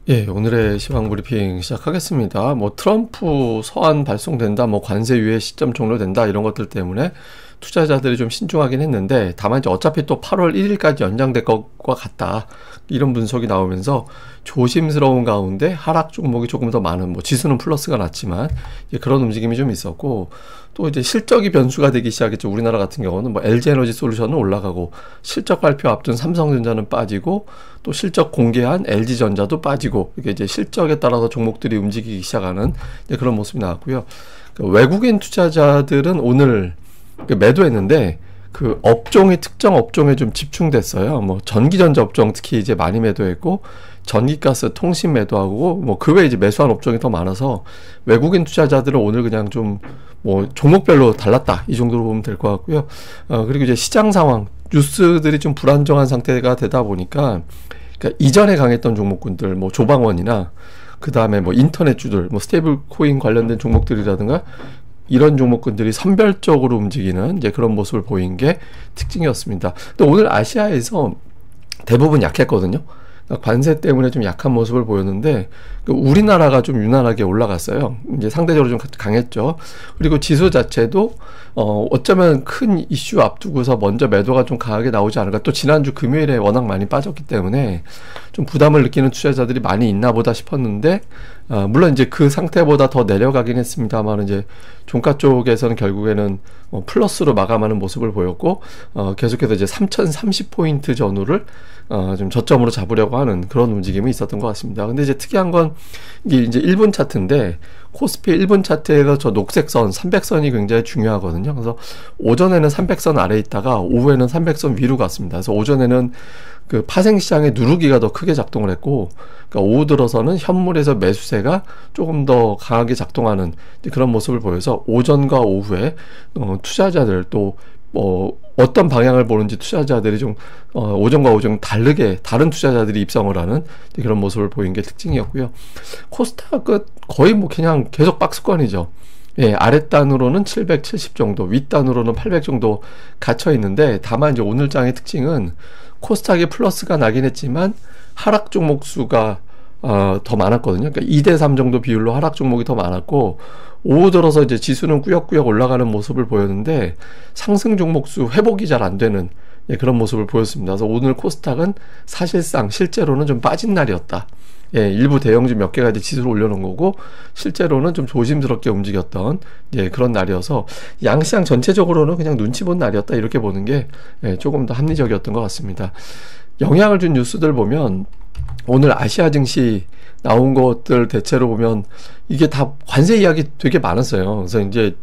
예, 오늘의 시황 브리핑 시작하겠습니다. 뭐 트럼프 서한 발송된다, 뭐 관세 유예 시점 종료된다 이런 것들 때문에 투자자들이 좀 신중하긴 했는데, 다만 이제 어차피 또 8월 1일까지 연장될 것과 같다 이런 분석이 나오면서 조심스러운 가운데 하락 종목이 조금 더 많은, 뭐 지수는 플러스가 났지만 그런 움직임이 좀 있었고, 또 이제 실적이 변수가 되기 시작했죠. 우리나라 같은 경우는 뭐 LG에너지 솔루션은 올라가고, 실적 발표 앞둔 삼성전자는 빠지고, 또 실적 공개한 LG전자도 빠지고, 이게 이제 실적에 따라서 종목들이 움직이기 시작하는 그런 모습이 나왔고요. 외국인 투자자들은 오늘 매도했는데 그 업종이 특정 업종에 좀 집중됐어요. 뭐 전기전자 업종 특히 이제 많이 매도했고, 전기가스, 통신 매도하고, 뭐 그 외에 이제 매수한 업종이 더 많아서 외국인 투자자들은 오늘 그냥 좀 뭐 종목별로 달랐다 이 정도로 보면 될 것 같고요. 그리고 이제 시장 상황, 뉴스들이 좀 불안정한 상태가 되다 보니까, 그러니까 이전에 강했던 종목군들, 뭐 조방원이나 그 다음에 뭐 인터넷주들, 뭐 스테이블 코인 관련된 종목들이라든가 이런 종목군들이 선별적으로 움직이는 이제 그런 모습을 보인 게 특징이었습니다. 또 오늘 아시아에서 대부분 약했거든요. 관세 때문에 좀 약한 모습을 보였는데, 우리나라가 좀 유난하게 올라갔어요. 이제 상대적으로 좀 강했죠. 그리고 지수 자체도 어쩌면 큰 이슈 앞두고서 먼저 매도가 좀 강하게 나오지 않을까. 또 지난주 금요일에 워낙 많이 빠졌기 때문에 좀 부담을 느끼는 투자자들이 많이 있나 보다 싶었는데, 물론 이제 그 상태보다 더 내려가긴 했습니다만, 이제 종가 쪽에서는 결국에는 플러스로 마감하는 모습을 보였고, 계속해서 이제 3030포인트 전후를 좀 저점으로 잡으려고 하는 그런 움직임이 있었던 것 같습니다. 근데 이제 특이한 건 이게 이제 1분 차트인데, 코스피 1분 차트에서 저 녹색 선 300선이 굉장히 중요하거든요. 그래서 오전에는 300선 아래에 있다가 오후에는 300선 위로 갔습니다. 그래서 오전에는 그 파생시장의 누르기가 더 크게 작동을 했고, 그러니까 오후 들어서는 현물에서 매수세가 조금 더 강하게 작동하는 그런 모습을 보여서, 오전과 오후에 투자자들 또 어떤 방향을 보는지 투자자들이 좀 오전과 오전 다르게 다른 투자자들이 입성을 하는 그런 모습을 보인 게 특징이었고요. 코스닥은 거의 뭐 그냥 계속 박스권이죠. 예, 아랫단으로는 770 정도, 윗단으로는 800 정도 갇혀 있는데, 다만 이제 오늘 장의 특징은 코스닥이 플러스가 나긴 했지만 하락 종목 수가 더 많았거든요. 그러니까 2대3 정도 비율로 하락 종목이 더 많았고, 오후 들어서 이제 지수는 꾸역꾸역 올라가는 모습을 보였는데 상승 종목 수 회복이 잘 안 되는 그런 모습을 보였습니다. 그래서 오늘 코스닥은 사실상 실제로는 좀 빠진 날이었다. 예, 일부 대형주 몇 개가 이제 지수를 올려놓은 거고, 실제로는 좀 조심스럽게 움직였던 그런 날이어서 양시장 전체적으로는 그냥 눈치 본 날이었다 이렇게 보는 게 조금 더 합리적이었던 것 같습니다. 영향을 준 뉴스들 보면 오늘 아시아 증시 나온 것들 대체로 보면 이게 다 관세 이야기 되게 많았어요. 그래서 이제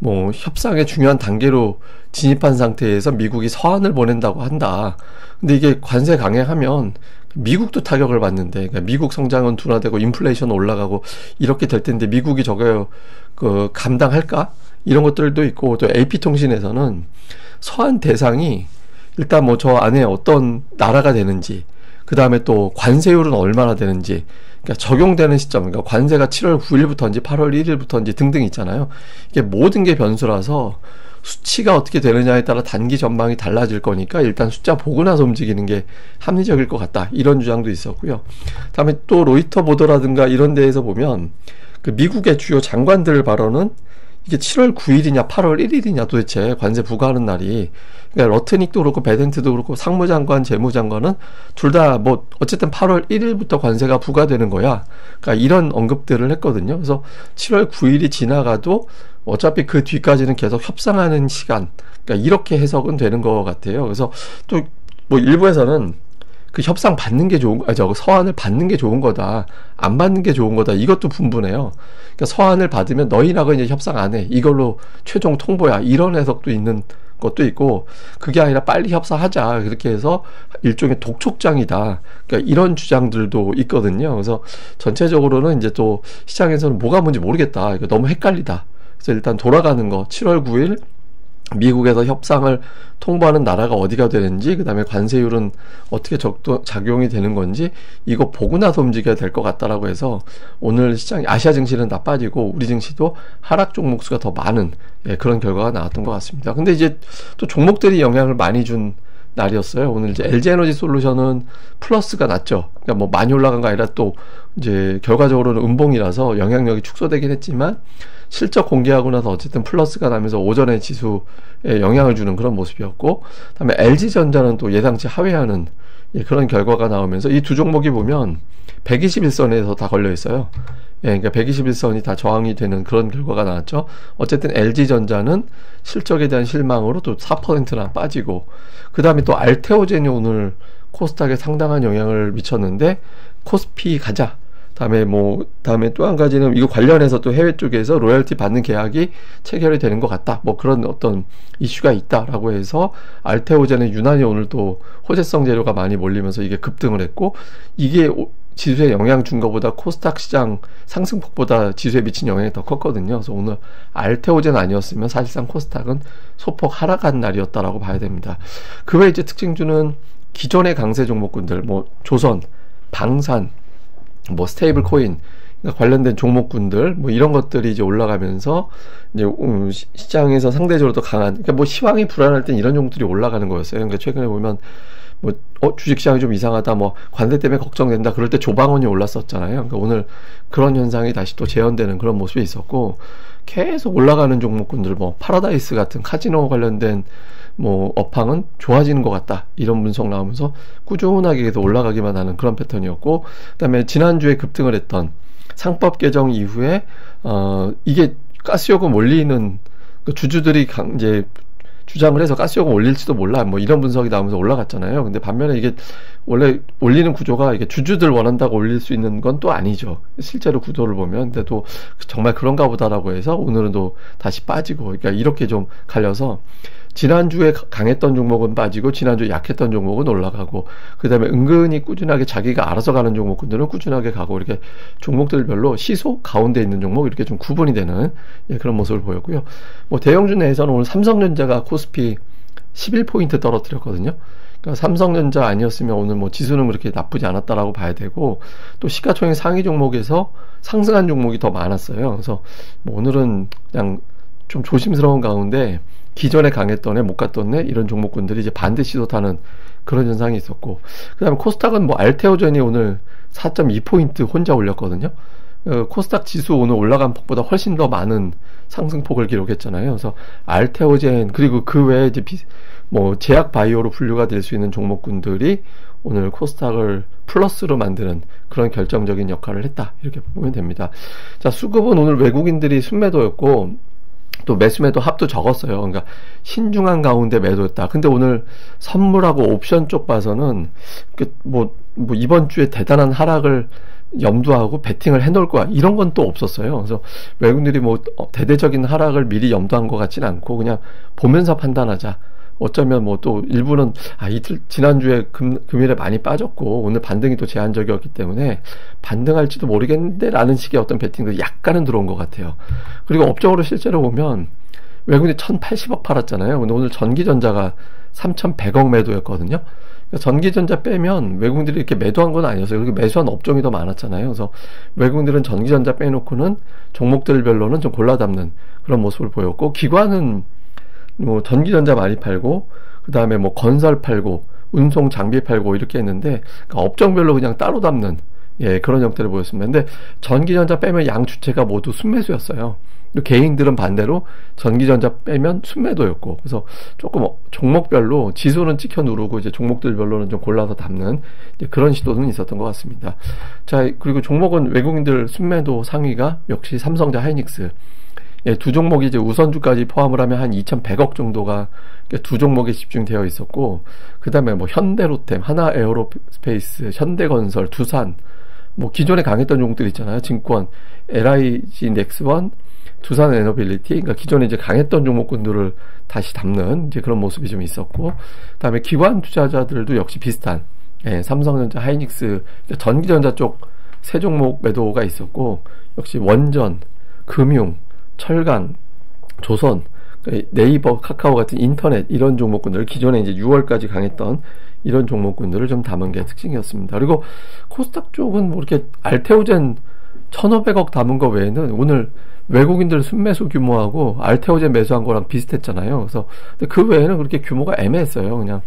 뭐 협상의 중요한 단계로 진입한 상태에서 미국이 서한을 보낸다고 한다. 근데 이게 관세 강행하면 미국도 타격을 받는데, 그러니까 미국 성장은 둔화되고 인플레이션 올라가고 이렇게 될 텐데 미국이 저거 감당할까? 이런 것들도 있고, 또 AP통신에서는 서한 대상이 일단 뭐 저 안에 어떤 나라가 되는지, 그 다음에 또 관세율은 얼마나 되는지, 그러니까 적용되는 시점, 그러니까 관세가 7월 9일부터인지 8월 1일부터인지 등등 있잖아요. 이게 모든 게 변수라서 수치가 어떻게 되느냐에 따라 단기 전망이 달라질 거니까 일단 숫자 보고 나서 움직이는 게 합리적일 것 같다, 이런 주장도 있었고요. 다음에 또 로이터 보도라든가 이런 데에서 보면 그 미국의 주요 장관들 발언은 이게 7월 9일이냐 8월 1일이냐 도대체 관세 부과하는 날이, 그러니까 러트닉도 그렇고 베덴트도 그렇고 상무장관, 재무장관은 둘 다 뭐 어쨌든 8월 1일부터 관세가 부과되는 거야. 그러니까 이런 언급들을 했거든요. 그래서 7월 9일이 지나가도 어차피 그 뒤까지는 계속 협상하는 시간, 그러니까 이렇게 해석은 되는 것 같아요. 그래서 또 뭐 일부에서는 그 협상 받는 게 좋은, 서한을 받는 게 좋은 거다, 안 받는 게 좋은 거다, 이것도 분분해요. 그러니까 서한을 받으면 너희하고 이제 협상 안 해, 이걸로 최종 통보야, 이런 해석도 있는 것도 있고, 그게 아니라 빨리 협상하자, 그렇게 해서 일종의 독촉장이다, 그러니까 이런 주장들도 있거든요. 그래서 전체적으로는 이제 또 시장에서는 뭐가 뭔지 모르겠다, 이거 너무 헷갈리다. 그래서 일단 돌아가는 거, 7월 9일 미국에서 협상을 통보하는 나라가 어디가 되는지, 그 다음에 관세율은 어떻게 작용이 되는 건지, 이거 보고 나서 움직여야 될 것 같다라고 해서 오늘 시장이, 아시아 증시는 다 빠지고 우리 증시도 하락 종목 수가 더 많은 그런 결과가 나왔던 것 같습니다. 근데 이제 또 종목들이 영향을 많이 준 날이었어요. 오늘 이제 LG에너지솔루션은 플러스가 났죠. 그러니까 뭐 많이 올라간 거 아니라 또 이제 결과적으로는 음봉이라서 영향력이 축소되긴 했지만 실적 공개하고 나서 어쨌든 플러스가 나면서 오전에 지수에 영향을 주는 그런 모습이었고, 그다음에 LG전자는 또 예상치 하회하는 그런 결과가 나오면서 이 두 종목이 보면 121선에서 다 걸려 있어요. 그러니까 121선이 다 저항이 되는 그런 결과가 나왔죠. 어쨌든 LG전자는 실적에 대한 실망으로 또 4%나 빠지고, 그 다음에 또 알테오젠이 오늘 코스닥에 상당한 영향을 미쳤는데 코스피 가자. 다음에 또 한 가지는 이거 관련해서 또 해외 쪽에서 로열티 받는 계약이 체결이 되는 것 같다. 뭐 그런 어떤 이슈가 있다라고 해서 알테오젠은 유난히 오늘 또 호재성 재료가 많이 몰리면서 이게 급등을 했고, 이게 지수에 영향 준 것보다 코스닥 시장 상승폭보다 지수에 미친 영향이 더 컸거든요. 그래서 오늘 알테오젠 아니었으면 사실상 코스닥은 소폭 하락한 날이었다라고 봐야 됩니다. 그 외에 이제 특징주는 기존의 강세 종목군들, 뭐 조선, 방산, 뭐 스테이블 코인 관련된 종목군들 뭐 이런 것들이 이제 올라가면서 이제 시장에서 상대적으로 더 강한, 그러니까 뭐 시황이 불안할 땐 이런 종목들이 올라가는 거였어요. 그러니까 최근에 보면 뭐 주식시장이 좀 이상하다, 뭐 관세 때문에 걱정된다, 그럴 때 조방원이 올랐었잖아요. 그러니까 오늘 그런 현상이 다시 또 재현되는 그런 모습이 있었고, 계속 올라가는 종목군들, 뭐 파라다이스 같은 카지노 관련된 뭐 업황은 좋아지는 것 같다, 이런 분석 나오면서 꾸준하게 계속 올라가기만 하는 그런 패턴이었고, 그 다음에 지난주에 급등을 했던 상법 개정 이후에 이게 가스요금 올리는 그 주주들이 이제 주장을 해서 가스요금 올릴지도 몰라, 뭐 이런 분석이 나오면서 올라갔잖아요. 근데 반면에 이게 원래 올리는 구조가 이게 주주들 원한다고 올릴 수 있는 건 또 아니죠. 실제로 구도를 보면. 근데 또 정말 그런가 보다라고 해서 오늘은 또 다시 빠지고, 그러니까 이렇게 좀 갈려서 지난주에 강했던 종목은 빠지고 지난주에 약했던 종목은 올라가고, 그 다음에 은근히 꾸준하게 자기가 알아서 가는 종목들은 꾸준하게 가고, 이렇게 종목들별로 시소 가운데 있는 종목 이렇게 좀 구분이 되는 그런 모습을 보였고요. 뭐 대형주 내에서는 오늘 삼성전자가 코스피 11포인트 떨어뜨렸거든요. 그러니까 삼성전자 아니었으면 오늘 뭐 지수는 그렇게 나쁘지 않았다라고 봐야 되고, 또 시가총액 상위 종목에서 상승한 종목이 더 많았어요. 그래서 뭐 오늘은 그냥 좀 조심스러운 가운데 기존에 강했던 애, 못 갔던 애, 이런 종목군들이 이제 반대 시도 타는 그런 현상이 있었고, 그 다음에 코스닥은 뭐 알테오젠이 오늘 4.2포인트 혼자 올렸거든요. 코스닥 지수 오늘 올라간 폭보다 훨씬 더 많은 상승폭을 기록했잖아요. 그래서 알테오젠, 그리고 그 외에 이제 뭐 제약 바이오로 분류가 될 수 있는 종목군들이 오늘 코스닥을 플러스로 만드는 그런 결정적인 역할을 했다, 이렇게 보면 됩니다. 자, 수급은 오늘 외국인들이 순매도였고, 또 매수매도 합도 적었어요. 그러니까 신중한 가운데 매도였다. 근데 오늘 선물하고 옵션 쪽 봐서는 뭐 이번 주에 대단한 하락을 염두하고 베팅을 해놓을 거야, 이런 건 또 없었어요. 그래서 외국인들이 뭐 대대적인 하락을 미리 염두한 것 같지는 않고 그냥 보면서 판단하자. 어쩌면 뭐 또 일부는 이틀 지난주에 금일에 많이 빠졌고 오늘 반등이 또 제한적이었기 때문에 반등할지도 모르겠는데 라는 식의 어떤 베팅도 약간은 들어온 것 같아요. 그리고 업적으로 실제로 보면 외국인이 1080억 팔았잖아요. 근데 오늘 전기전자가 3100억 매도였거든요. 그러니까 전기전자 빼면 외국인들이 이렇게 매도한 건 아니었어요. 그리고 매수한 업종이 더 많았잖아요. 그래서 외국인들은 전기전자 빼놓고는 종목들별로는 좀 골라 담는 그런 모습을 보였고, 기관은 뭐 전기전자 많이 팔고, 그 다음에 뭐 건설 팔고, 운송 장비 팔고 이렇게 했는데, 그러니까 업종별로 그냥 따로 담는 그런 형태를 보였습니다. 근데 전기전자 빼면 양 주체가 모두 순매수였어요. 개인들은 반대로 전기전자 빼면 순매도였고, 그래서 조금 종목별로 지수는 찍혀 누르고 이제 종목들별로는 좀 골라서 담는 그런 시도는 있었던 것 같습니다. 자, 그리고 종목은 외국인들 순매도 상위가 역시 삼성자 하이닉스. 두 종목이 이제 우선주까지 포함을 하면 한 2,100억 정도가 두 종목에 집중되어 있었고, 그 다음에 뭐 현대로템, 하나에어로스페이스, 현대건설, 두산, 뭐 기존에 강했던 종목들 있잖아요. 증권, LIG 넥스원, 두산 에너빌리티, 그러니까 기존에 이제 강했던 종목군들을 다시 담는 이제 그런 모습이 좀 있었고, 그 다음에 기관 투자자들도 역시 비슷한, 삼성전자, 하이닉스, 전기전자 쪽 세 종목 매도가 있었고, 역시 원전, 금융, 철강, 조선, 네이버, 카카오 같은 인터넷 이런 종목군들, 기존에 이제 6월까지 강했던 이런 종목군들을 좀 담은 게 특징이었습니다. 그리고 코스닥 쪽은 뭐 이렇게 알테오젠 1,500억 담은 거 외에는 오늘 외국인들 순매수 규모하고 알테오젠 매수한 거랑 비슷했잖아요. 그래서 근데 그 외에는 그렇게 규모가 애매했어요. 그냥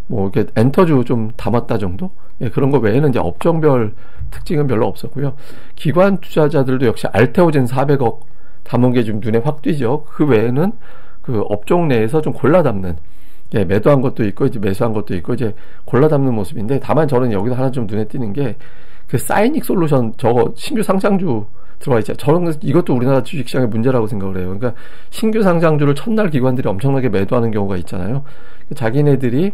뭐 이렇게 엔터주 좀 담았다 정도? 예, 그런 거 외에는 이제 업종별 특징은 별로 없었고요. 기관 투자자들도 역시 알테오젠 400억 담은 게 좀 눈에 확 띄죠. 그 외에는 그 업종 내에서 좀 골라 담는, 예, 매도한 것도 있고 이제 매수한 것도 있고 이제 골라 담는 모습인데, 다만 저는 여기서 하나 좀 눈에 띄는 게 그 사이닉 솔루션 저거 신규 상장주 들어와 있죠. 저는 이것도 우리나라 주식시장의 문제라고 생각을 해요. 그러니까 신규 상장주를 첫날 기관들이 엄청나게 매도하는 경우가 있잖아요. 자기네들이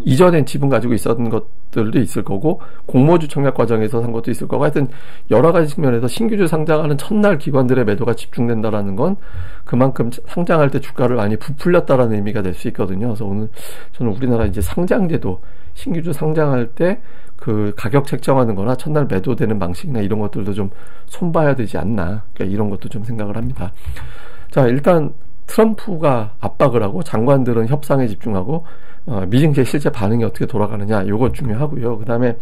이전엔 지분 가지고 있었던 것들도 있을 거고, 공모주 청약 과정에서 산 것도 있을 거고, 하여튼, 여러 가지 측면에서 신규주 상장하는 첫날 기관들의 매도가 집중된다라는 건 그만큼 상장할 때 주가를 많이 부풀렸다라는 의미가 될 수 있거든요. 그래서 오늘 저는 우리나라 이제 상장제도, 신규주 상장할 때 그 가격 책정하는 거나 첫날 매도되는 방식이나 이런 것들도 좀 손봐야 되지 않나. 그러니까 이런 것도 좀 생각을 합니다. 자, 일단, 트럼프가 압박을 하고 장관들은 협상에 집중하고 미증시의 실제 반응이 어떻게 돌아가느냐, 요거 중요하고요. 그 다음에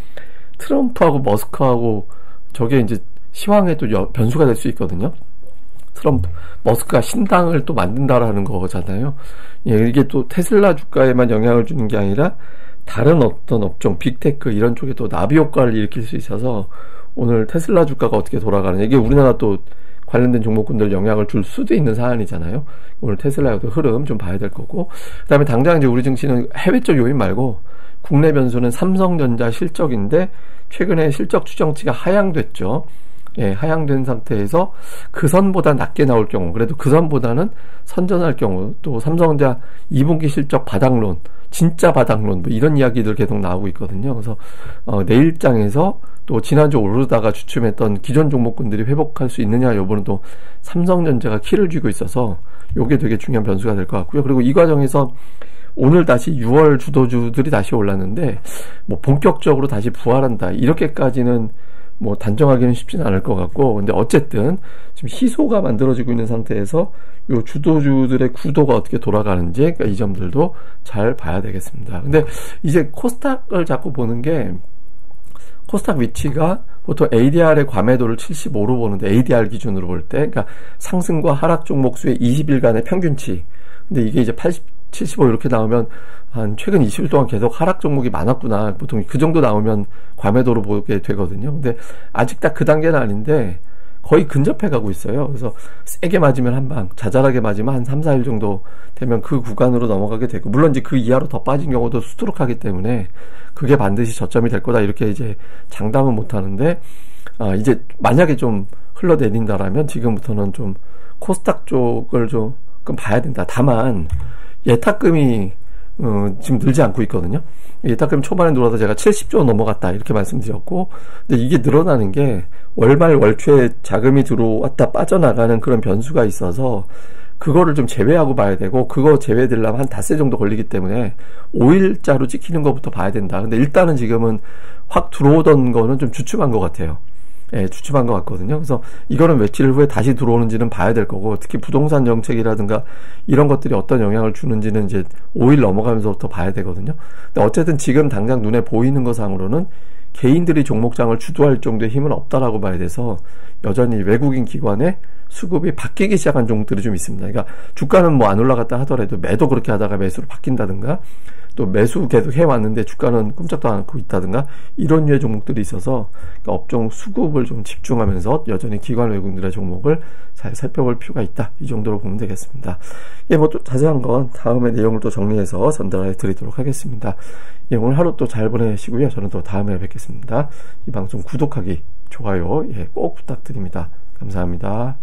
트럼프하고 머스크하고 저게 이제 시황에 또 변수가 될 수 있거든요. 머스크가 신당을 또 만든다라는 거잖아요. 예, 이게 또 테슬라 주가에만 영향을 주는 게 아니라 다른 어떤 업종, 빅테크 이런 쪽에 또 나비 효과를 일으킬 수 있어서 오늘 테슬라 주가가 어떻게 돌아가느냐, 이게 우리나라 또 관련된 종목군들 영향을 줄 수도 있는 사안이잖아요. 오늘 테슬라의 흐름 좀 봐야 될 거고, 그 다음에 당장 이제 우리 증시는 해외적 요인 말고 국내 변수는 삼성전자 실적인데 최근에 실적 추정치가 하향됐죠. 예, 하향된 상태에서 그 선보다 낮게 나올 경우, 그래도 그 선보다는 선전할 경우, 또 삼성전자 2분기 실적 바닥론, 진짜 바닥론, 뭐 이런 이야기들 계속 나오고 있거든요. 그래서 내일장에서 또 지난주 오르다가 주춤했던 기존 종목군들이 회복할 수 있느냐 여부는 또 삼성전자가 키를 쥐고 있어서 요게 되게 중요한 변수가 될 것 같고요. 그리고 이 과정에서 오늘 다시 6월 주도주들이 다시 올랐는데 뭐 본격적으로 다시 부활한다, 이렇게까지는 뭐 단정하기는 쉽지는 않을 것 같고, 근데 어쨌든 지금 희소가 만들어지고 있는 상태에서 요 주도주들의 구도가 어떻게 돌아가는지, 그러니까 이 점들도 잘 봐야 되겠습니다. 근데 이제 코스닥을 자꾸 보는 게, 코스닥 위치가 보통 ADR의 과매도를 75로 보는데, ADR 기준으로 볼 때, 그러니까 상승과 하락 종목 수의 20일간의 평균치. 근데 이게 이제 75 이렇게 나오면 한 최근 20일 동안 계속 하락 종목이 많았구나. 보통 그 정도 나오면 과매도로 보게 되거든요. 근데 아직 딱 그 단계는 아닌데 거의 근접해 가고 있어요. 그래서 세게 맞으면 한 방, 자잘하게 맞으면 한 3, 4일 정도 되면 그 구간으로 넘어가게 되고, 물론 이제 그 이하로 더 빠진 경우도 수두룩하기 때문에 그게 반드시 저점이 될 거다, 이렇게 이제 장담은 못 하는데, 이제 만약에 좀 흘러내린다라면 지금부터는 좀 코스닥 쪽을 조금 봐야 된다. 다만 예탁금이 지금 늘지 않고 있거든요. 예탁금이 초반에 늘어서 제가 70조 넘어갔다 이렇게 말씀드렸고, 근데 이게 늘어나는 게 월말 월초에 자금이 들어왔다 빠져나가는 그런 변수가 있어서 그거를 좀 제외하고 봐야 되고, 그거 제외되려면 한 닷새 정도 걸리기 때문에 5일자로 찍히는 것부터 봐야 된다. 근데 일단은 지금은 확 들어오던 거는 좀 주춤한 것 같아요. 예, 주춤한 것 같거든요. 그래서 이거는 며칠 후에 다시 들어오는지는 봐야 될 거고, 특히 부동산 정책이라든가 이런 것들이 어떤 영향을 주는지는 이제 5일 넘어가면서부터 봐야 되거든요. 근데 어쨌든 지금 당장 눈에 보이는 것상으로는 개인들이 종목장을 주도할 정도의 힘은 없다라고 봐야 돼서 여전히 외국인 기관의 수급이 바뀌기 시작한 종목들이 좀 있습니다. 그러니까 주가는 뭐 안 올라갔다 하더라도 매도 그렇게 하다가 매수로 바뀐다든가, 또 매수 계속 해왔는데 주가는 꼼짝도 않고 있다든가, 이런 류의 종목들이 있어서 그러니까 업종 수급을 좀 집중하면서 여전히 기관 외국인들의 종목을 잘 살펴볼 필요가 있다, 이 정도로 보면 되겠습니다. 예, 뭐 또 자세한 건 다음에 내용을 또 정리해서 전달해 드리도록 하겠습니다. 예, 오늘 하루 또 잘 보내시고요. 저는 또 다음에 뵙겠습니다. 이 방송 구독하기, 좋아요, 예, 꼭 부탁드립니다. 감사합니다.